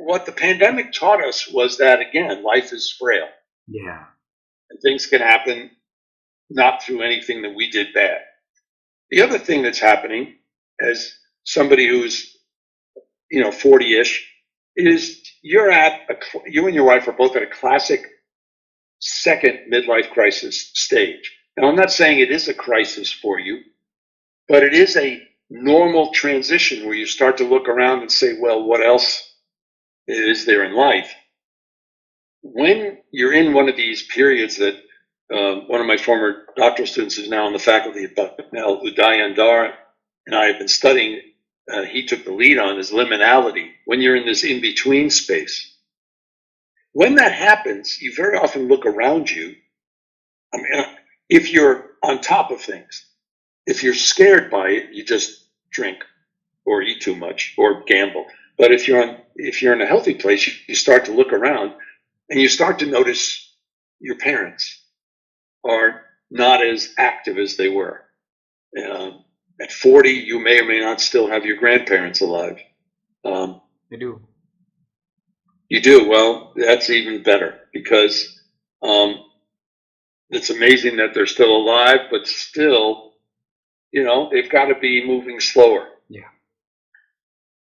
what the pandemic taught us was that, again, life is frail. Yeah. And things can happen not through anything that we did bad. The other thing that's happening, as somebody who's 40-ish, is you and your wife are both at a classic second midlife crisis stage. Now, I'm not saying it is a crisis for you, but it is a normal transition where you start to look around and say, well, what else is there in life? When you're in one of these periods that one of my former doctoral students who's now on the faculty at Bucknell, Udayan Dar, and I have been studying, he took the lead on, is liminality, when you're in this in-between space. When that happens, you very often look around you. I mean, if you're on top of things, if you're scared by it, you just drink or eat too much or gamble. But if you're in a healthy place, you start to look around and you start to notice your parents are not as active as they were. At 40, you may or may not still have your grandparents alive. I do. You do? Well, that's even better, because it's amazing that they're still alive, but still, they've got to be moving slower. Yeah.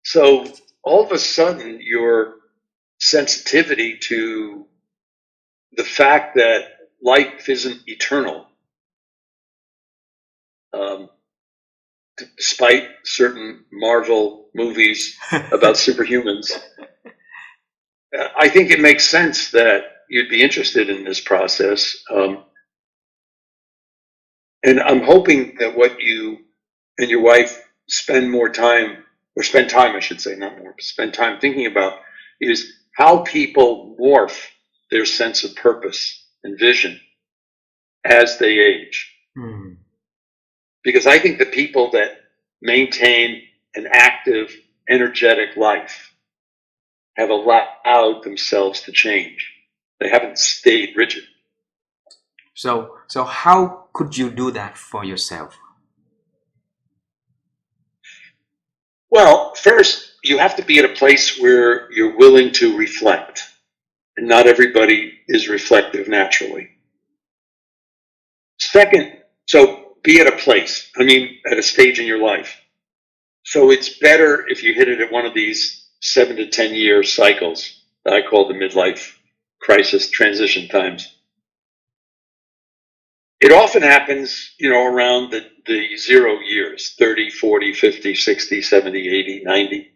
So all of a sudden, your sensitivity to the fact that life isn't eternal, despite certain Marvel movies about superhumans, I think it makes sense that you'd be interested in this process. And I'm hoping that what you and your wife spend time, I should say, not more, spend time thinking about is how people morph their sense of purpose and vision as they age. Mm. Because I think the people that maintain an active, energetic life have allowed themselves to change. They haven't stayed rigid. So how could you do that for yourself? Well, first, you have to be at a place where you're willing to reflect. And not everybody is reflective naturally. Second, so be at a place, at a stage in your life. So it's better if you hit it at one of these 7 to 10 year cycles that I call the midlife crisis transition times. It often happens, around the 0 years, 30, 40, 50, 60, 70, 80, 90.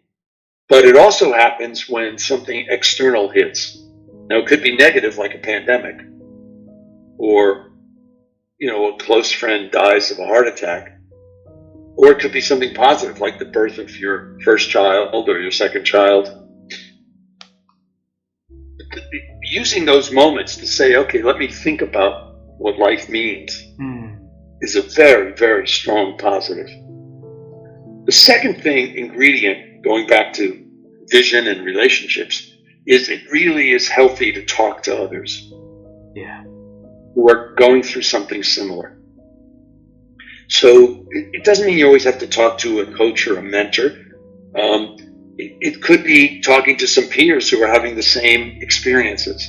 But it also happens when something external hits. Now, it could be negative, like a pandemic, or, a close friend dies of a heart attack, or it could be something positive, like the birth of your first child or your second child. Using those moments to say, okay, let me think about what life means is a very, very strong positive. The second ingredient, going back to vision and relationships, is it really is healthy to talk to others. Yeah. Who are going through something similar. So it doesn't mean you always have to talk to a coach or a mentor. It could be talking to some peers who are having the same experiences.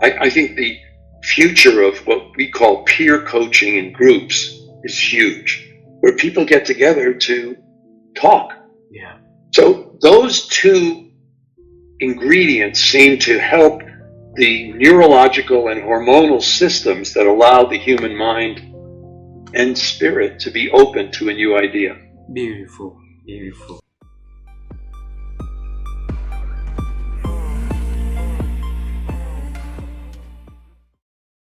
I think the future of what we call peer coaching in groups is huge, where people get together to talk. Yeah. So those two ingredients seem to help the neurological and hormonal systems that allow the human mind and spirit to be open to a new idea. Beautiful, beautiful.